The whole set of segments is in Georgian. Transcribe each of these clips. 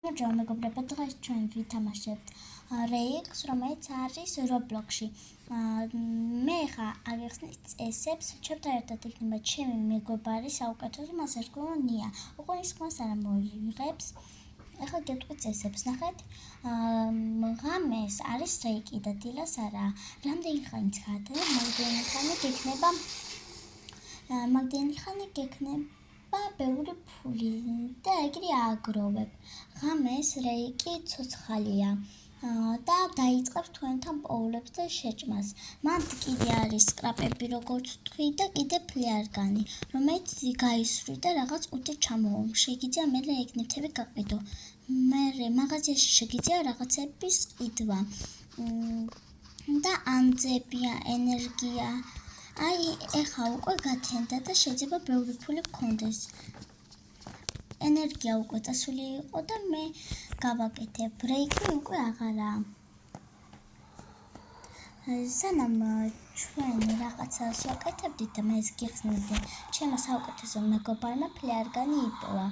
Ciao, მეგობრებო, დღეს ჩვენ ვითამაშებთ რეიქს, რომელიც არის Roblox-ში. მე ხა აგიხსნით წესებს, ჩემთან ერთად იქნება ჩემი მეგობარი საუკეთესო, მას ერქვა ნია. უყურე ის მას არ მოიღებს. ეხლა გეტყვით წესებს, ნახეთ. ღამეს არის რეიკი და დილას არა. რამდენი ხანი ცხადია, მაგდენი ხანი გექნება ბევრი ფული და ეგრე აგროვებ. ღამეს რეიკი ცოცხალია და დაიწყებს თქვენთან პოულებს და შეჭმას. მან კიდე არის სკრაპები, როგორც თქვი და კიდე ფლიარგანი, რომელიც გაისვრი და რაღაც ყუთი ჩამოვა. შეგიძლია მე ეგ ნივთები გაყიდო. მე მაღაზიაში შეგიძლია რაღაცების ყიდვა და ანძებია, ენერგია. აი, ეხა უკვე გათენდა და შეიძლება ბევრი ფული გქონდეს. ენერგია უკვე წასული იყო და მე გავაკეთებ. რეიკი უკვე აღარაა. სანამ ჩვენ რაღაცას ვაკეთებდით და მე გიხსნიდი, ჩემო საუკეთესო მეგობარმა ფლიარგანი იპოვა.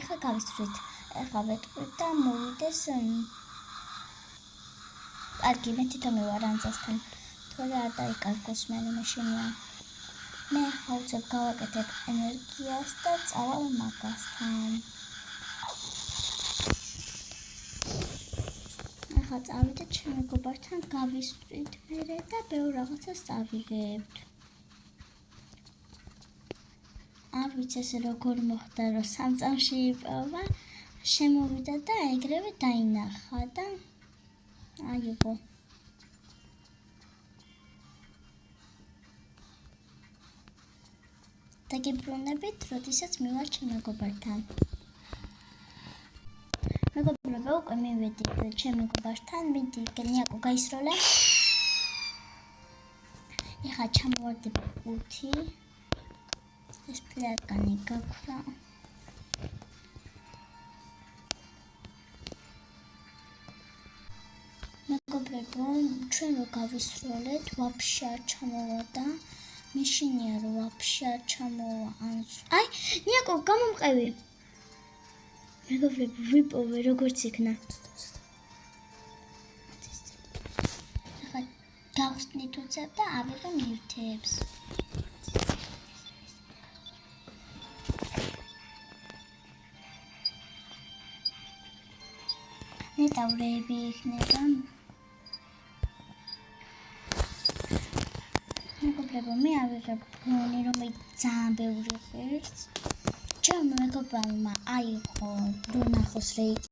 ეხლა გავისვრით. ეხლა ვეტყვით და მოვიდეს. კარგი, მე თვითონ ვარ ანძასთან. თორე არ დაიკარგოს მე მაშინია. მე ხავცებ გავაკეთებ ენერგიას და წავალ მაგასთან. ახლა წავიდეთ ჩემ მეგობართან გავისვრით მერე და ბევრ რაღაცას წავიღებთ. არ ვიცი ეს როგორ მოხდა, რომ სამწამში იპოვა, შემოვიდა და ეგრევე დაინახა და აიღო. დაგიბრუნებით, როდესაც მივარ ჩემ მეგობართან. მეგობრებო, უკვე მივედით ჩემ მეგობართან, მიდი, ნიაკო გაისროლე. ეხლა ჩამოვარდებ ყუთი. ეს ფლიარგანი გაქვსა. მეგობრებო, ჩვენ რო გავისროლეთ, ვაფშე არ ჩამოვარდა. მაშინია რომ ვაფშე არ ჩამოვა. აი, ნიაკო, გამომყევი. მეგობრებო, ვიპოვე როგორც იქნა. ახლა გავხსნით უცებ და ავიღე ნივთებს. ნეტავრები იქნება. მეგობრებო, მე ავიღებ ფონი, რომელიც ძალიან ბევრი ღირს. ჩემ მეგობარმა აიღო, რომ ნახოს რეიკი.